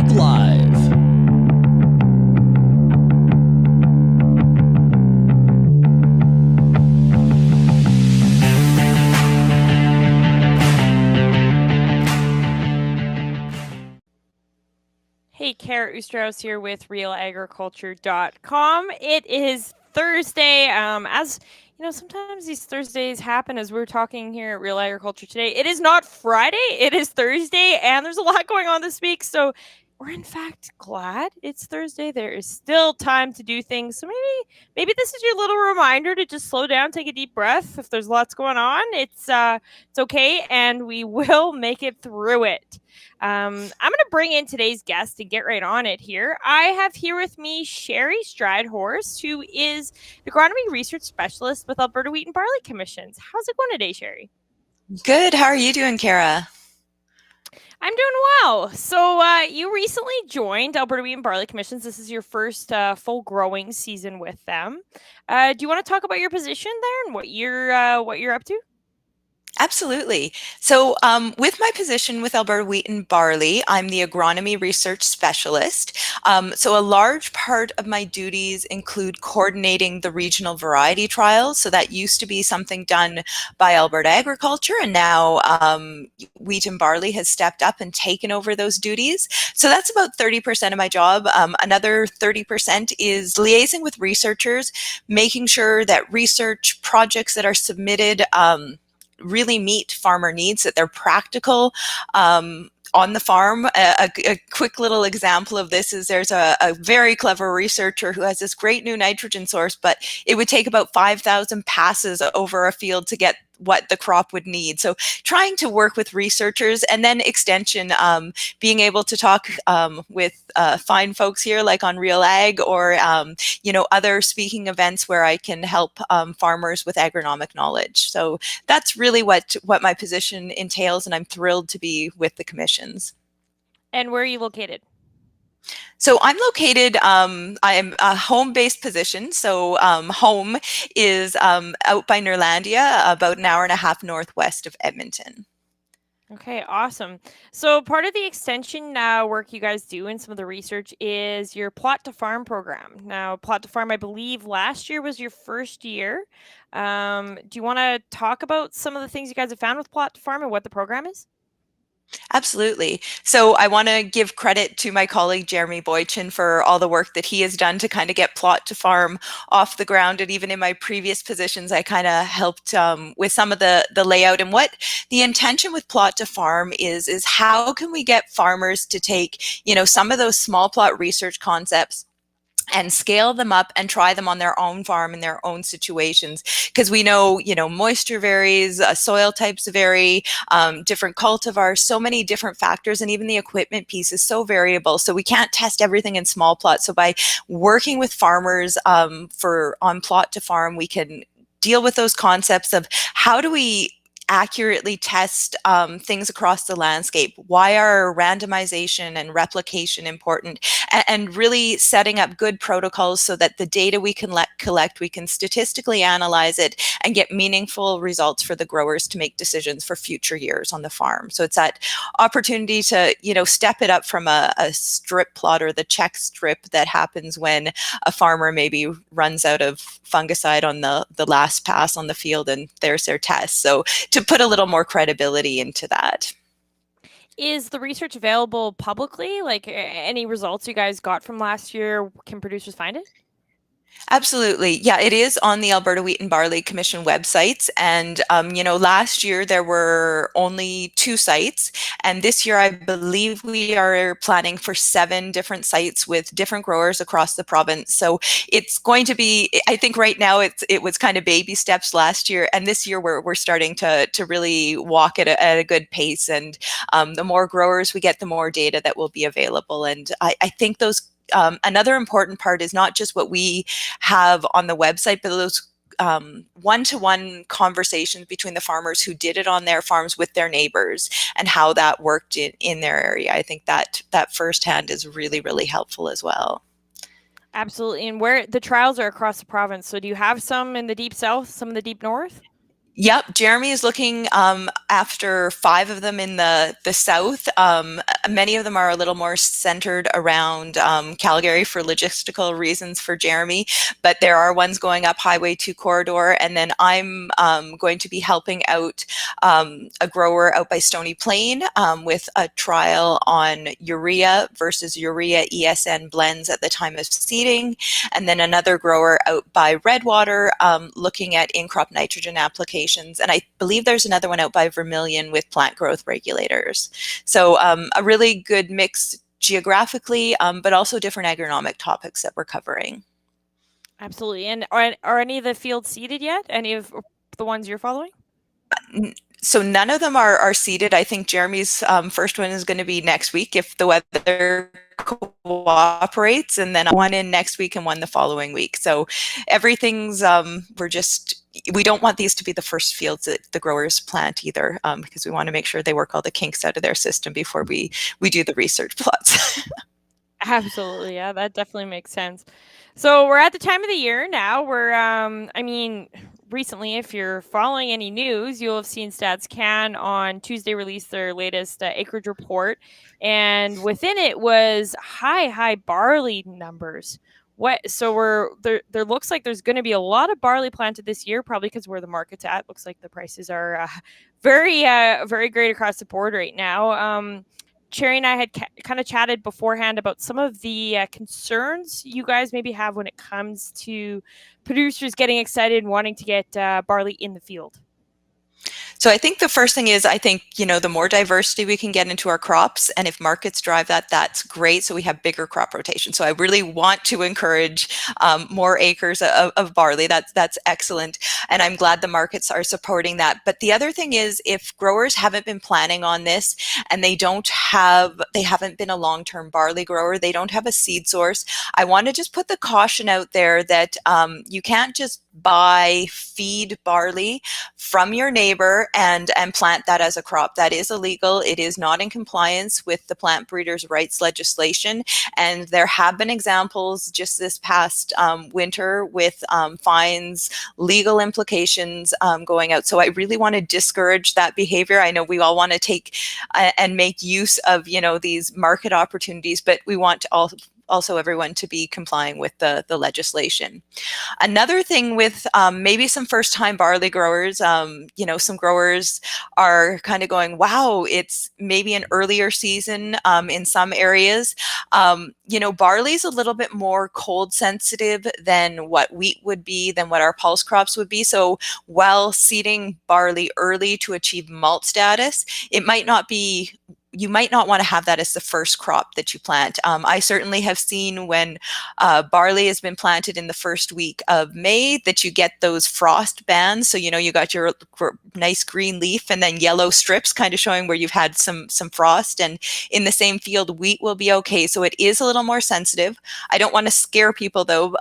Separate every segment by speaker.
Speaker 1: RealAg Live.
Speaker 2: Hey, Kara Oosterhuis here with RealAgriculture.com. It is Thursday. As you know, sometimes these Thursdays happen as we're talking here at Real Agriculture today. It is not Friday, it is Thursday, and there's a lot going on this week. So we're in fact glad it's Thursday. There is still time to do things. So maybe this is your little reminder to just slow down, take a deep breath. If there's lots going on, it's okay, and we will make it through it. I'm going to bring in today's guest and get right on it here. I have here with me Sheri Strydhorst, who is the agronomy research specialist with Alberta Wheat and Barley Commissions. How's it going today, Sheri?
Speaker 3: Good. How are you doing, Kara?
Speaker 2: I'm doing well. So you recently joined Alberta Wheat and Barley Commissions. This is your first full growing season with them. Do you want to talk about your position there and what you're up to?
Speaker 3: Absolutely. So with my position with Alberta Wheat and Barley, I'm the agronomy research specialist. So a large part of my duties include coordinating the regional variety trials. So that used to be something done by Alberta Agriculture, and now Wheat and Barley has stepped up and taken over those duties. So that's about 30% of my job. Another 30% is liaising with researchers, making sure that research projects that are submitted really meet farmer needs, that they're practical on the farm. A quick little example of this is there's a very clever researcher who has this great new nitrogen source, but it would take about 5,000 passes over a field to get what the crop would need. So trying to work with researchers, and then extension, being able to talk with fine folks here like on RealAg or other speaking events where I can help farmers with agronomic knowledge. So that's really what my position entails, and I'm thrilled to be with the commissions.
Speaker 2: And where are you located?
Speaker 3: So I'm located, I am a home-based position. So home is out by Nerlandia, about an hour and a half northwest of Edmonton.
Speaker 2: Okay, awesome. So part of the extension work you guys do and some of the research is your plot to farm program. Now, plot to farm, I believe last year was your first year. Do you want to talk about some of the things you guys have found with plot to farm and what the program is?
Speaker 3: Absolutely. So I want to give credit to my colleague Jeremy Boychin for all the work that he has done to kind of get plot to farm off the ground. And even in my previous positions, I kind of helped with some of the layout. And what the intention with plot to farm is how can we get farmers to take, some of those small plot research concepts and scale them up and try them on their own farm in their own situations, because we know moisture varies, soil types vary, different cultivars, so many different factors, and even the equipment piece is so variable, so we can't test everything in small plots. So by working with farmers on plot to farm, we can deal with those concepts of how do we accurately test things across the landscape. Why are randomization and replication important? And really setting up good protocols so that the data we can collect, we can statistically analyze it and get meaningful results for the growers to make decisions for future years on the farm. So it's that opportunity to, step it up from a strip plot or the check strip that happens when a farmer maybe runs out of fungicide on the last pass on the field and there's their test. So to put a little more credibility into that.
Speaker 2: Is the research available publicly? Like any results you guys got from last year, can producers find it?
Speaker 3: Absolutely. Yeah, it is on the Alberta Wheat and Barley Commission websites. And, last year there were only 2 sites. And this year, I believe we are planning for 7 different sites with different growers across the province. So it's going to be, I think right now it was kind of baby steps last year. And this year we're starting to really walk at a good pace. And the more growers we get, the more data that will be available. And I think those another important part is not just what we have on the website, but those one-to-one conversations between the farmers who did it on their farms with their neighbors and how that worked in their area. I think that firsthand is really, really helpful as well.
Speaker 2: Absolutely. And where the trials are across the province. So do you have some in the deep south, some in the deep north?
Speaker 3: Yep, Jeremy is looking after 5 of them in the south. Many of them are a little more centered around Calgary for logistical reasons for Jeremy, but there are ones going up Highway 2 corridor, and then I'm going to be helping out a grower out by Stony Plain with a trial on urea versus urea ESN blends at the time of seeding, and then another grower out by Redwater looking at in-crop nitrogen applications. And I believe there's another one out by Vermilion with plant growth regulators. So a really good mix geographically, but also different agronomic topics that we're covering.
Speaker 2: Absolutely. And are any of the fields seeded yet? Any of the ones you're following?
Speaker 3: So none of them are seeded. I think Jeremy's first one is going to be next week if the weather cooperates, and then one in next week and one the following week. So everything's we don't want these to be the first fields that the growers plant either, because we want to make sure they work all the kinks out of their system before we do the research plots.
Speaker 2: Absolutely. Yeah, that definitely makes sense. So we're at the time of the year now where, recently, if you're following any news, you'll have seen Stats Can on Tuesday release their latest acreage report. And within it was high barley numbers. So there looks like there's going to be a lot of barley planted this year, probably because where the market's at. Looks like the prices are very great across the board right now. Sheri and I had kind of chatted beforehand about some of the concerns you guys maybe have when it comes to producers getting excited and wanting to get barley in the field.
Speaker 3: So I think the first thing is, I think, the more diversity we can get into our crops, and if markets drive that, that's great. So we have bigger crop rotation. So I really want to encourage more acres of barley. That's excellent. And I'm glad the markets are supporting that. But the other thing is, if growers haven't been planning on this and they haven't been a long-term barley grower, they don't have a seed source, I want to just put the caution out there that you can't just buy feed barley from your neighbor and plant that as a crop. That is illegal. It is not in compliance with the plant breeders' rights legislation. And there have been examples just this past winter with fines, legal implications going out. So I really want to discourage that behavior. I know we all want to take and make use of, these market opportunities, but we want to also everyone to be complying with the legislation. Another thing with maybe some first-time barley growers, some growers are kind of going, wow, it's maybe an earlier season in some areas. Barley's a little bit more cold sensitive than what wheat would be, than what our pulse crops would be. So while seeding barley early to achieve malt status, you might not want to have that as the first crop that you plant. I certainly have seen when barley has been planted in the first week of May that you get those frost bands. So, you got your nice green leaf and then yellow strips kind of showing where you've had some frost. And in the same field, wheat will be okay. So it is a little more sensitive. I don't want to scare people though.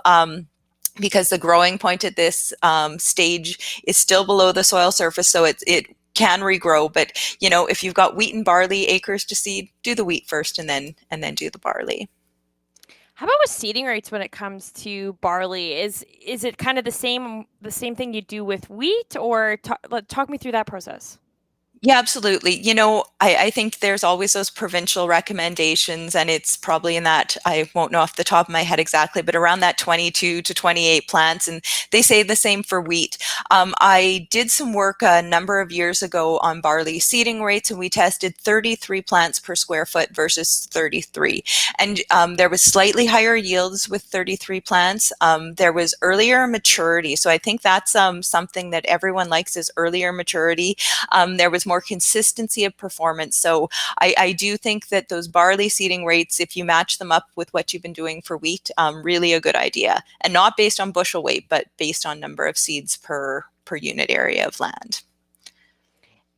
Speaker 3: Because the growing point at this stage is still below the soil surface, so it can regrow. But if you've got wheat and barley acres to seed, do the wheat first and then do the barley.
Speaker 2: How about with seeding rates when it comes to barley? Is it kind of the same thing you do with wheat, or talk me through that process?
Speaker 3: Yeah, absolutely. I think there's always those provincial recommendations, and it's probably in that, I won't know off the top of my head exactly, but around that 22 to 28 plants, and they say the same for wheat. I did some work a number of years ago on barley seeding rates, and we tested 33 plants per square foot versus 33. And there was slightly higher yields with 33 plants. There was earlier maturity. So I think that's something that everyone likes, is earlier maturity. There was more consistency of performance. So I do think that those barley seeding rates, if you match them up with what you've been doing for wheat, really a good idea. And not based on bushel weight, but based on number of seeds per unit area of land.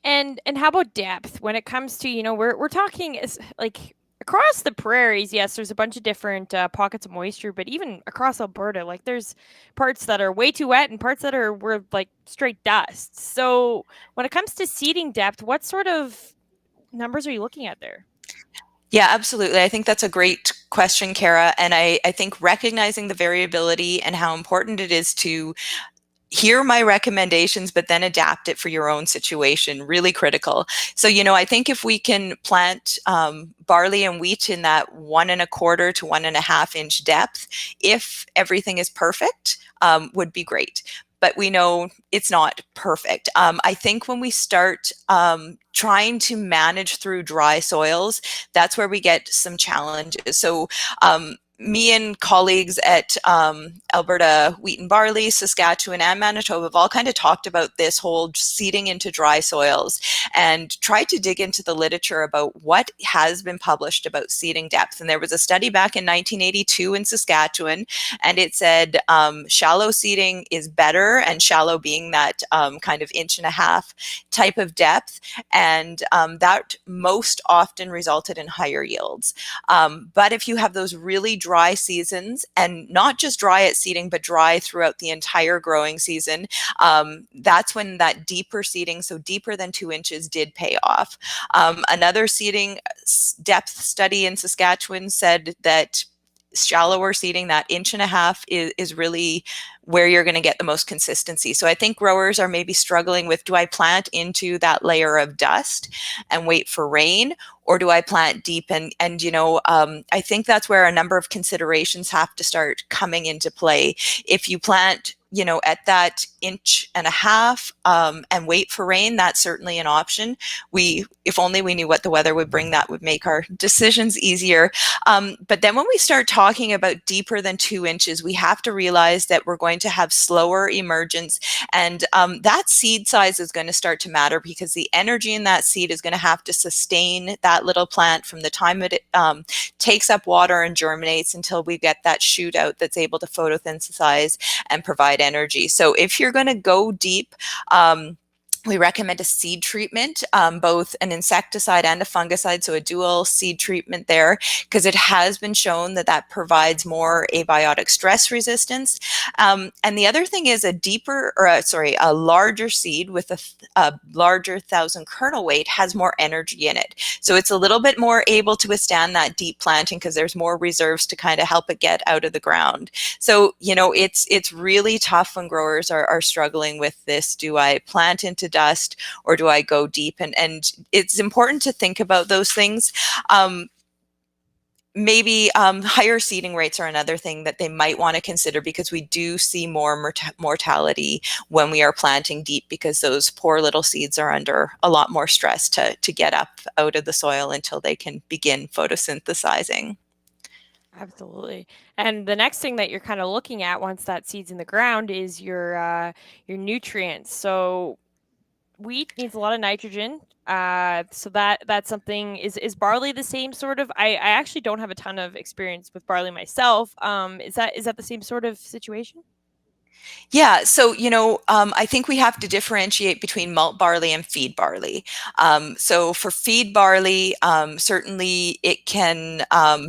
Speaker 2: And how about depth when it comes to, we're talking like across the prairies? Yes, there's a bunch of different pockets of moisture, but even across Alberta, like there's parts that are way too wet and parts that were like straight dust. So when it comes to seeding depth, what sort of numbers are you looking at there?
Speaker 3: Yeah, absolutely. I think that's a great question, Kara. And I think recognizing the variability and how important it is to hear my recommendations, but then adapt it for your own situation. Really critical. So, I think if we can plant barley and wheat in that 1.25 to 1.5 inch depth, if everything is perfect, would be great. But we know it's not perfect. I think when we start trying to manage through dry soils, that's where we get some challenges. So me and colleagues at Alberta Wheat and Barley, Saskatchewan, and Manitoba have all kind of talked about this whole seeding into dry soils and tried to dig into the literature about what has been published about seeding depth. And there was a study back in 1982 in Saskatchewan, and it said shallow seeding is better, and shallow being that kind of 1.5 inch type of depth, and that most often resulted in higher yields. But if you have those really dry seasons, and not just dry at seeding, but dry throughout the entire growing season, that's when that deeper seeding, so deeper than 2 inches, did pay off. Another seeding depth study in Saskatchewan said that shallower seeding, that 1.5 inch, is really where you're going to get the most consistency. So I think growers are maybe struggling with, do I plant into that layer of dust and wait for rain, or do I plant deep? And I think that's where a number of considerations have to start coming into play. If you plant at that 1.5 inch and wait for rain, that's certainly an option. If only we knew what the weather would bring, that would make our decisions easier. But then when we start talking about deeper than 2 inches, we have to realize that we're going to have slower emergence, and that seed size is going to start to matter, because the energy in that seed is going to have to sustain that little plant from the time it takes up water and germinates until we get that shoot out that's able to photosynthesize and provide energy. So if you're going to go deep, we recommend a seed treatment, both an insecticide and a fungicide, so a dual seed treatment there, because it has been shown that that provides more abiotic stress resistance. And the other thing is a larger seed with a larger 1,000 kernel weight has more energy in it. So it's a little bit more able to withstand that deep planting, because there's more reserves to kind of help it get out of the ground. So, it's really tough when growers are struggling with this. Do I plant into dust, or do I go deep? And it's important to think about those things. Maybe higher seeding rates are another thing that they might want to consider, because we do see more mortality when we are planting deep, because those poor little seeds are under a lot more stress to get up out of the soil until they can begin photosynthesizing.
Speaker 2: Absolutely. And the next thing that you're kind of looking at once that seed's in the ground is your nutrients. So wheat needs a lot of nitrogen. So that's something. Is barley the same sort of? I actually don't have a ton of experience with barley myself. Is that the same sort of situation?
Speaker 3: Yeah, so I think we have to differentiate between malt barley and feed barley. So for feed barley, certainly it can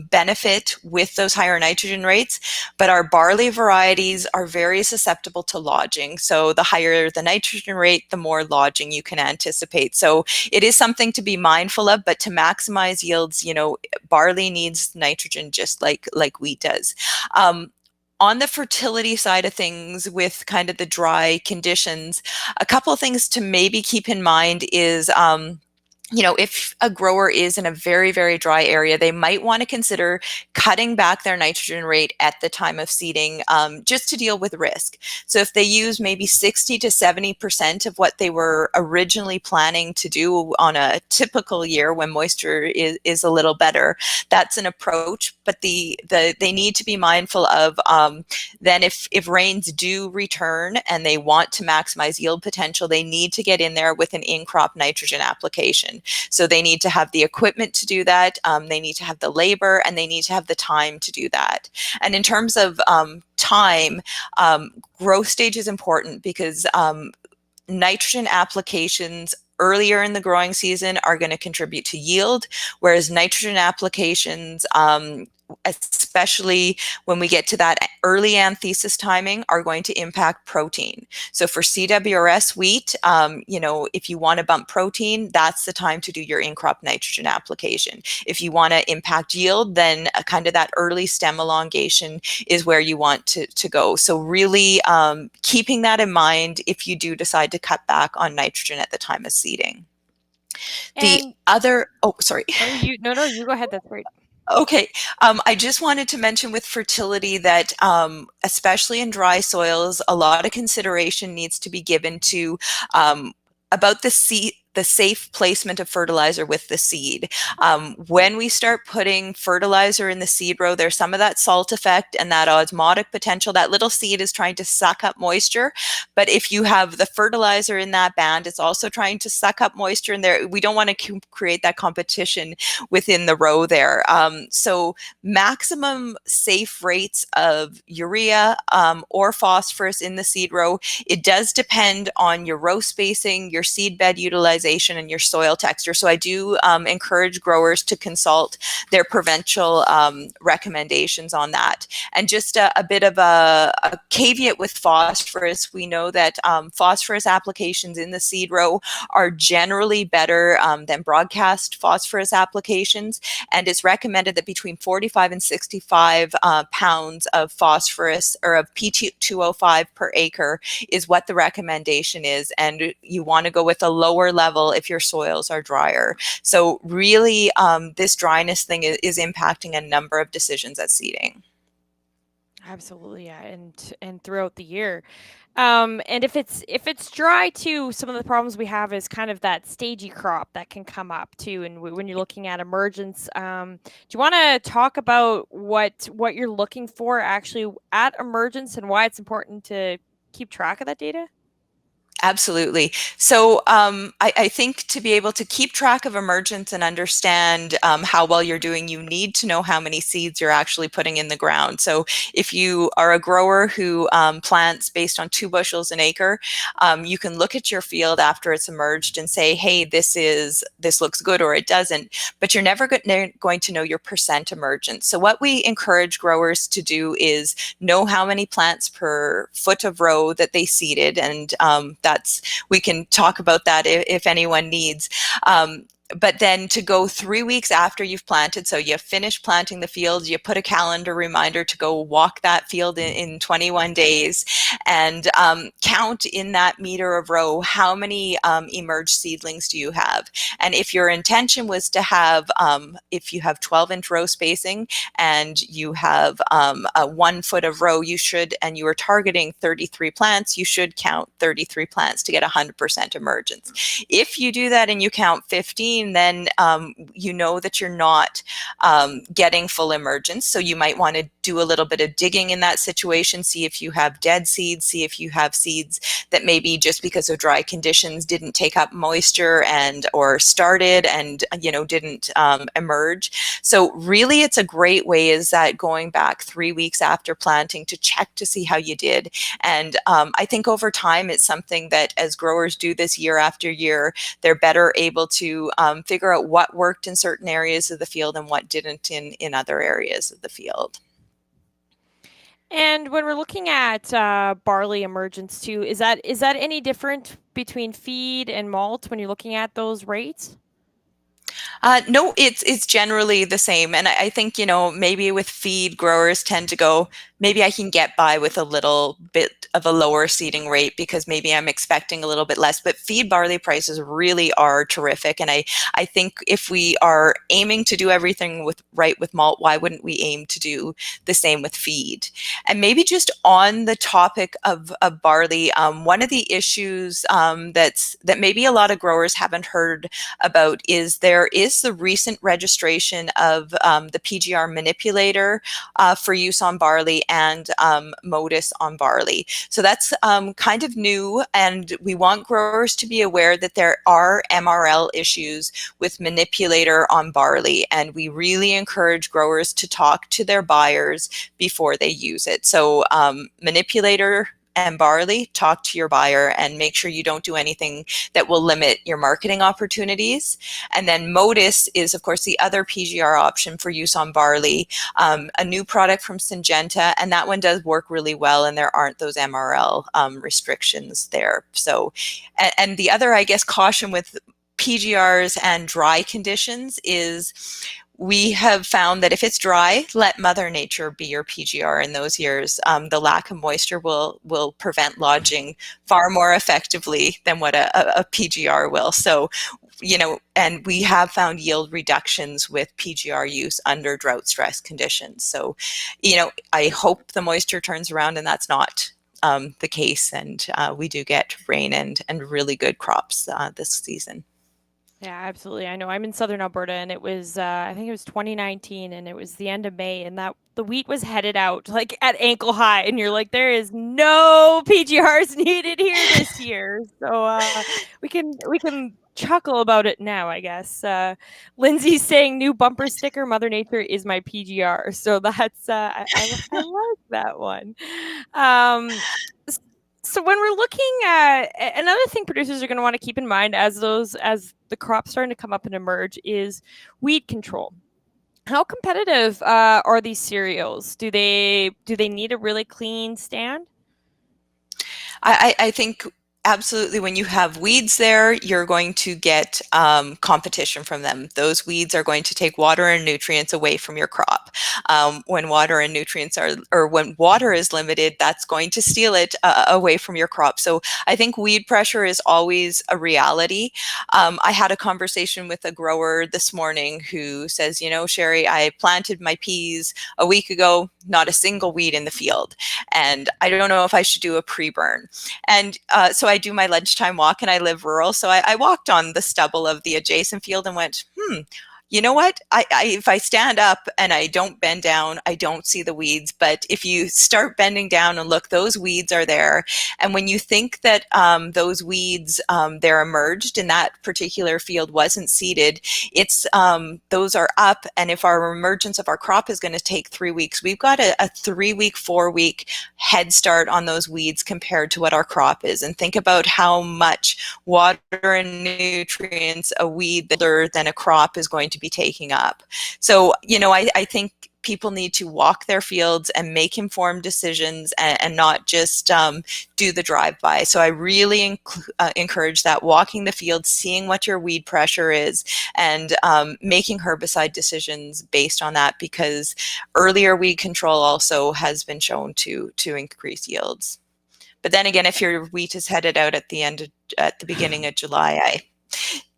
Speaker 3: benefit with those higher nitrogen rates, but our barley varieties are very susceptible to lodging. So the higher the nitrogen rate, the more lodging you can anticipate. So it is something to be mindful of, but to maximize yields, barley needs nitrogen just like wheat does. On the fertility side of things, with kind of the dry conditions, a couple of things to maybe keep in mind is if a grower is in a very, very dry area, they might want to consider cutting back their nitrogen rate at the time of seeding, just to deal with risk. So if they use maybe 60 to 70% of what they were originally planning to do on a typical year when moisture is a little better, that's an approach. But they need to be mindful of then if rains do return and they want to maximize yield potential, they need to get in there with an in-crop nitrogen application. So they need to have the equipment to do that. They need to have the labor, and they need to have the time to do that. And in terms of time, growth stage is important, because nitrogen applications earlier in the growing season are going to contribute to yield, whereas nitrogen applications especially when we get to that early anthesis timing, are going to impact protein. So for CWRS wheat, if you want to bump protein, that's the time to do your in-crop nitrogen application. If you want to impact yield, then kind of that early stem elongation is where you want to go. So really keeping that in mind if you do decide to cut back on nitrogen at the time of seeding. The
Speaker 2: And
Speaker 3: other, oh, sorry.
Speaker 2: you go ahead. That's great.
Speaker 3: Okay, I just wanted to mention with fertility that especially in dry soils, a lot of consideration needs to be given to about the safe placement of fertilizer with the seed. When we start putting fertilizer in the seed row, there's some of that salt effect and that osmotic potential. That little seed is trying to suck up moisture, but if you have the fertilizer in that band, it's also trying to suck up moisture in there. We don't want to create that competition within the row there. So maximum safe rates of urea or phosphorus in the seed row, it does depend on your row spacing, your seed bed utilization, and your soil texture. So I do encourage growers to consult their provincial recommendations on that. And just a bit of a caveat with phosphorus, we know that phosphorus applications in the seed row are generally better than broadcast phosphorus applications. And it's recommended that between 45 and 65 pounds of phosphorus or of P2O5 per acre is what the recommendation is. And you want to go with a lower level if your soils are drier. So really this dryness thing is impacting a number of decisions at seeding.
Speaker 2: Absolutely, yeah, and throughout the year. And if it's dry too, some of the problems we have is kind of that stagey crop that can come up too. And when you're looking at emergence, do you want to talk about what you're looking for actually at emergence and why it's important to keep track of that data?
Speaker 3: Absolutely. So I think to be able to keep track of emergence and understand how well you're doing, you need to know how many seeds you're actually putting in the ground. So if you are a grower who plants based on 2 bushels an acre, you can look at your field after it's emerged and say, hey, this looks good or it doesn't, but you're never going to know your percent emergence. So what we encourage growers to do is know how many plants per foot of row that they seeded, and we can talk about that if anyone needs. But then to go 3 weeks after you've planted, so you finish planting the field, you put a calendar reminder to go walk that field in 21 days and count in that meter of row how many emerged seedlings do you have. And if your intention was to have, if you have 12-inch row spacing and you have a 1 foot of row, and you are targeting 33 plants, you should count 33 plants to get 100% emergence. If you do that and you count 15, then you know that you're not getting full emergence. So you might want to do a little bit of digging in that situation, see if you have dead seeds, see if you have seeds that maybe just because of dry conditions didn't take up moisture or started and didn't emerge. So really it's a great way is that going back 3 weeks after planting to check to see how you did. And I think over time it's something that as growers do this year after year, they're better able to figure out what worked in certain areas of the field and what didn't in other areas of the field.
Speaker 2: And when we're looking at barley emergence too, is that any different between feed and malt when you're looking at those rates?
Speaker 3: No, it's generally the same. And I think, maybe with feed, growers tend to go, maybe I can get by with a little bit of a lower seeding rate because maybe I'm expecting a little bit less. But feed barley prices really are terrific. And I think if we are aiming to do everything right with malt, why wouldn't we aim to do the same with feed? And maybe just on the topic of barley, one of the issues that maybe a lot of growers haven't heard about is there is the recent registration of the PGR manipulator for use on barley and Modus on barley. So that's kind of new, and we want growers to be aware that there are MRL issues with manipulator on barley, and we really encourage growers to talk to their buyers before they use it. So manipulator and barley, talk to your buyer and make sure you don't do anything that will limit your marketing opportunities. And then Modus is, of course, the other PGR option for use on barley, a new product from Syngenta, and that one does work really well, and there aren't those MRL restrictions there. So, and the other, I guess, caution with PGRs and dry conditions is we have found that if it's dry, let Mother Nature be your PGR in those years. The lack of moisture will prevent lodging far more effectively than what a PGR will. So, you know, and we have found yield reductions with PGR use under drought stress conditions. So, you know, I hope the moisture turns around and that's not the case, and we do get rain and really good crops this season.
Speaker 2: Yeah, absolutely. I know I'm in southern Alberta and it was I think it was 2019 and it was the end of May and that the wheat was headed out like at ankle high and you're like there is no PGRs needed here this year. So we can chuckle about it now, I guess. Lindsay's saying new bumper sticker Mother Nature is my PGR. So that's I like that one. Um so when we're looking at another thing producers are going to want to keep in mind as the crops starting to come up and emerge is weed control. How competitive are these cereals? Do they need a really clean stand?
Speaker 3: I think absolutely when you have weeds there, you're going to get competition from them. Those weeds are going to take water and nutrients away from your crop. When water and nutrients are, or when water is limited, that's going to steal it away from your crop. So I think weed pressure is always a reality. I had a conversation with a grower this morning who says, you know, Sheri, I planted my peas a week ago, not a single weed in the field. And I don't know if I should do a pre-burn. And so I do my lunchtime walk, and I live rural. So I walked on the stubble of the adjacent field and went, you know what? If I stand up and I don't bend down, I don't see the weeds. But if you start bending down and look, those weeds are there. And when you think that those weeds, they're emerged and that particular field wasn't seeded, it's those are up. And if our emergence of our crop is going to take 3 weeks, we've got a 3-week, 4-week head start on those weeds compared to what our crop is. And think about how much water and nutrients a weed older than a crop is going to be taking up. So, you know, I think people need to walk their fields and make informed decisions and not just do the drive-by. So I really encourage that, walking the field, seeing what your weed pressure is, and making herbicide decisions based on that, because earlier weed control also has been shown to increase yields. But then again, if your wheat is headed out at the beginning of July,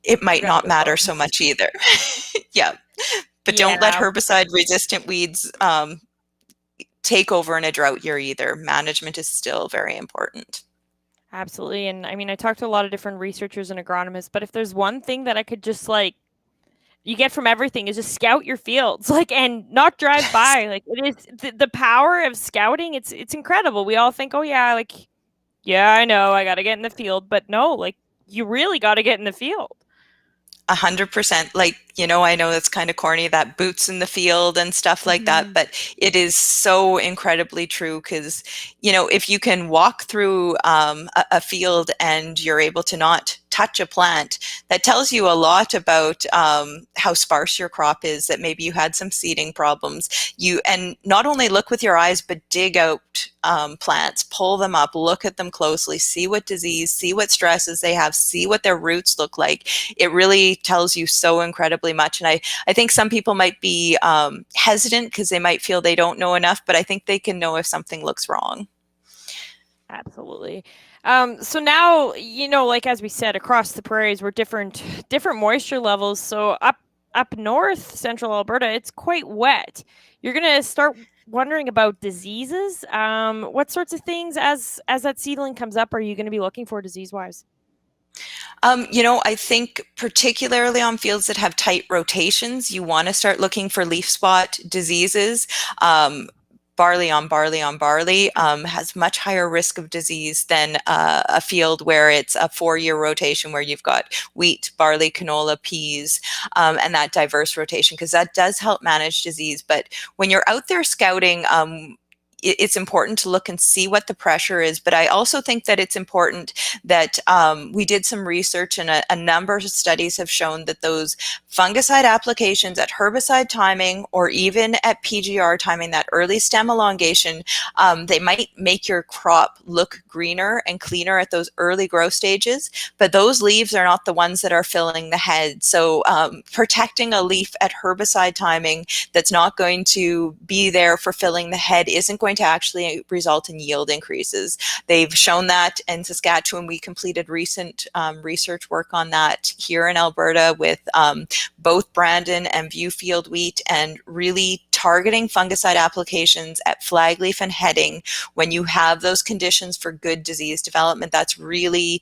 Speaker 3: it might not matter so much either. Yeah. But don't let herbicide-resistant weeds take over in a drought year either. Management is still very important.
Speaker 2: Absolutely. And I mean, I talked to a lot of different researchers and agronomists, but if there's one thing that I could just like you get from everything is just scout your fields, like, and not drive by. Like, it is the power of scouting. It's incredible. We all think, oh yeah, like, yeah, I know, I got to get in the field, but no, like, you really got to get in the field.
Speaker 3: 100%. Like, you know, I know it's kind of corny, that boots in the field and stuff like that, but it is so incredibly true, because, you know, if you can walk through a field and you're able to not touch a plant, that tells you a lot about how sparse your crop is, that maybe you had some seeding problems. And not only look with your eyes, but dig out plants, pull them up, look at them closely, see what disease, see what stresses they have, see what their roots look like. It really tells you so incredibly much. And I think some people might be hesitant because they might feel they don't know enough, but I think they can know if something looks wrong.
Speaker 2: Absolutely. So now, you know, like as we said, across the prairies, we're different moisture levels. So up north, central Alberta, it's quite wet. You're gonna start wondering about diseases. What sorts of things as that seedling comes up are you gonna be looking for disease wise?
Speaker 3: You know, I think particularly on fields that have tight rotations, you want to start looking for leaf spot diseases. Barley on barley on barley has much higher risk of disease than a field where it's a 4-year rotation where you've got wheat, barley, canola, peas, and that diverse rotation, because that does help manage disease. But when you're out there scouting, it's important to look and see what the pressure is. But I also think that it's important that we did some research, and a number of studies have shown that those fungicide applications at herbicide timing or even at PGR timing, that early stem elongation, they might make your crop look greener and cleaner at those early growth stages, but those leaves are not the ones that are filling the head. So protecting a leaf at herbicide timing that's not going to be there for filling the head isn't going to actually result in yield increases. They've shown that in Saskatchewan. We completed recent research work on that here in Alberta with both Brandon and Viewfield wheat, and really targeting fungicide applications at flag leaf and heading when you have those conditions for good disease development. That's really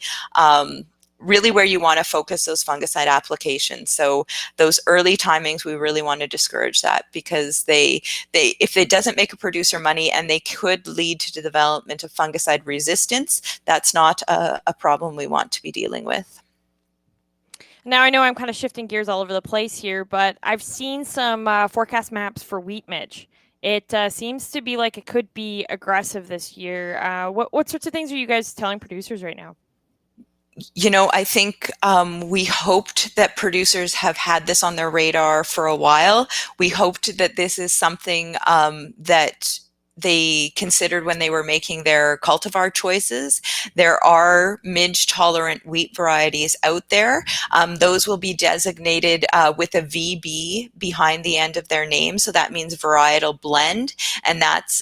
Speaker 3: really where you want to focus those fungicide applications. So those early timings, we really want to discourage that, because they if it doesn't make a producer money and they could lead to the development of fungicide resistance, that's not a problem we want to be dealing with.
Speaker 2: Now, I know I'm kind of shifting gears all over the place here, but I've seen some forecast maps for wheat midge. It seems to be like it could be aggressive this year. What sorts of things are you guys telling producers right now?
Speaker 3: You know, I think we hoped that producers have had this on their radar for a while. We hoped that this is something that they considered when they were making their cultivar choices. There are midge tolerant wheat varieties out there. Those will be designated with a VB behind the end of their name. So that means varietal blend. And that's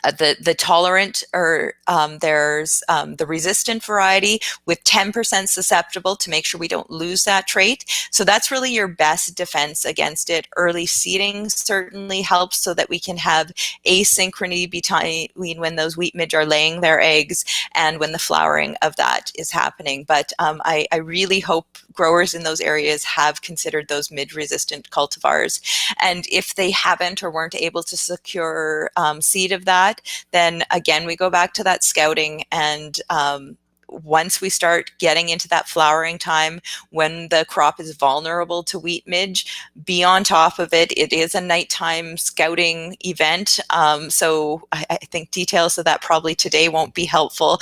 Speaker 3: the tolerant, or there's the resistant variety with 10% susceptible, to make sure we don't lose that trait. So that's really your best defense against it. Early seeding certainly helps, so that we can have asynchrony between when those wheat midge are laying their eggs and when the flowering of that is happening. But I really hope growers in those areas have considered those midge resistant cultivars. And if they haven't or weren't able to secure seed of that, then again, we go back to that scouting. And once we start getting into that flowering time, when the crop is vulnerable to wheat midge, be on top of it. It is a nighttime scouting event. So I think details of that probably today won't be helpful,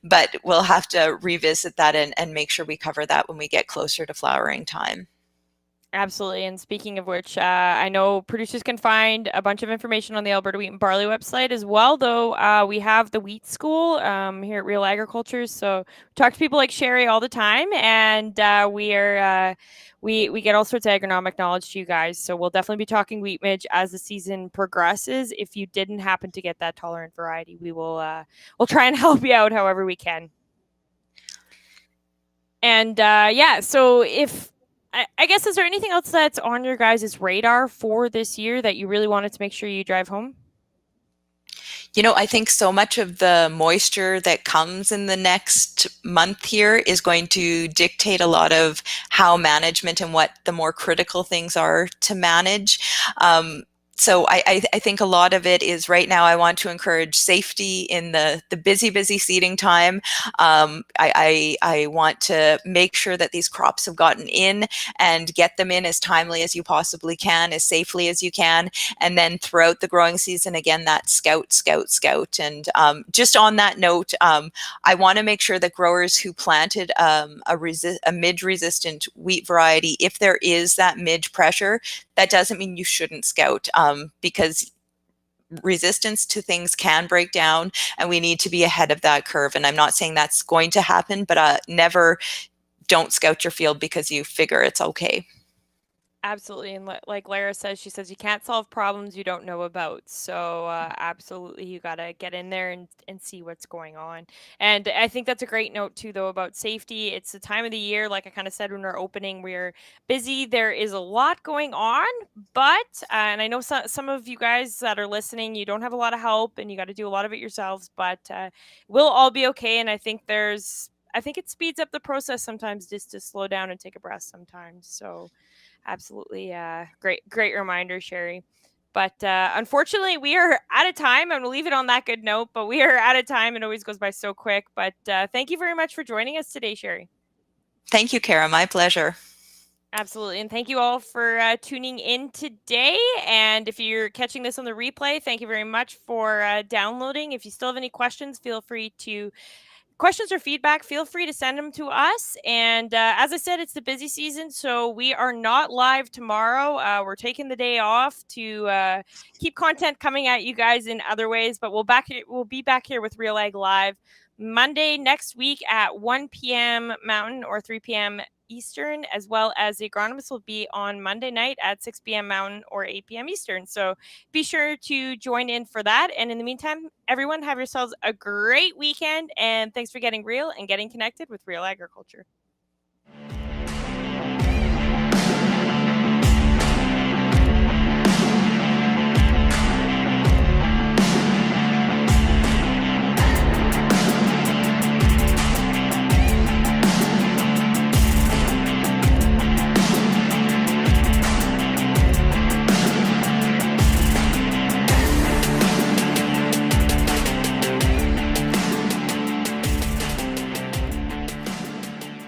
Speaker 3: but we'll have to revisit that and make sure we cover that when we get closer to flowering time.
Speaker 2: Absolutely. And speaking of which, I know producers can find a bunch of information on the Alberta Wheat and Barley website as well, though we have the Wheat School here at Real Agriculture. So we talk to people like Sheri all the time, and we get all sorts of agronomic knowledge to you guys. So we'll definitely be talking wheat midge as the season progresses. If you didn't happen to get that tolerant variety, we'll try and help you out however we can. And yeah, so if I guess, is there anything else that's on your guys' radar for this year that you really wanted to make sure you drive home?
Speaker 3: You know, I think so much of the moisture that comes in the next month here is going to dictate a lot of how management and what the more critical things are to manage. So I think a lot of it is, right now, I want to encourage safety in the busy seeding time. I want to make sure that these crops have gotten in, and get them in as timely as you possibly can, as safely as you can. And then throughout the growing season, again, that scout. And just on that note, I want to make sure that growers who planted a midge-resistant wheat variety, if there is that midge pressure, that doesn't mean you shouldn't scout, because resistance to things can break down, and we need to be ahead of that curve. And I'm not saying that's going to happen, but never don't scout your field because you figure it's okay.
Speaker 2: Absolutely. And like Lara says, she says you can't solve problems you don't know about. So absolutely, you got to get in there and see what's going on. And I think that's a great note too, though, about safety. It's the time of the year, like I kind of said when we're opening, we're busy. There is a lot going on, but and I know some of you guys that are listening, you don't have a lot of help and you got to do a lot of it yourselves, but we'll all be okay. And I think it speeds up the process sometimes, just to slow down and take a breath sometimes. So absolutely, great reminder, Sheri. But unfortunately, we are out of time. I'm going to leave it on that good note, but we are out of time. It always goes by so quick. But thank you very much for joining us today, Sheri.
Speaker 3: Thank you, Kara. My pleasure.
Speaker 2: Absolutely. And thank you all for tuning in today. And if you're catching this on the replay, thank you very much for downloading. If you still have any questions, feel free to questions or feedback, feel free to send them to us. And as I said, it's the busy season, so we are not live tomorrow. We're taking the day off to keep content coming at you guys in other ways. But we'll be back here with RealAg Live Monday next week at 1 p.m. Mountain or 3 p.m. Eastern, as well as the agronomists will be on Monday night at 6 p.m. Mountain or 8 p.m. Eastern. So be sure to join in for that. And in the meantime, everyone have yourselves a great weekend. And thanks for getting real and getting connected with Real Agriculture.